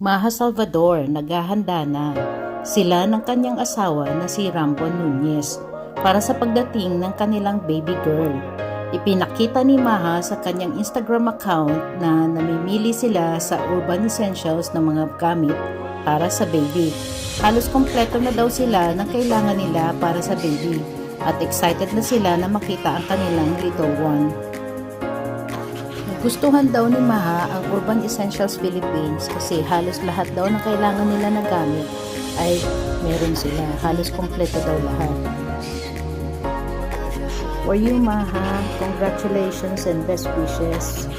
Maha Salvador, naghahanda na sila ng kanyang asawa na si Rambon Nunez para sa pagdating ng kanilang baby girl. Ipinakita ni Maha sa kanyang Instagram account na namimili sila sa Urban Essentials ng mga gamit para sa baby. Halos kompleto na daw sila ng kailangan nila para sa baby at excited na sila na makita ang kanilang little one. Gustuhan daw ni Maha ang Urban Essentials Philippines kasi halos lahat daw ng kailangan nila na gamit ay meron sila. Halos kompleto daw lahat. For you, Maha, congratulations and best wishes.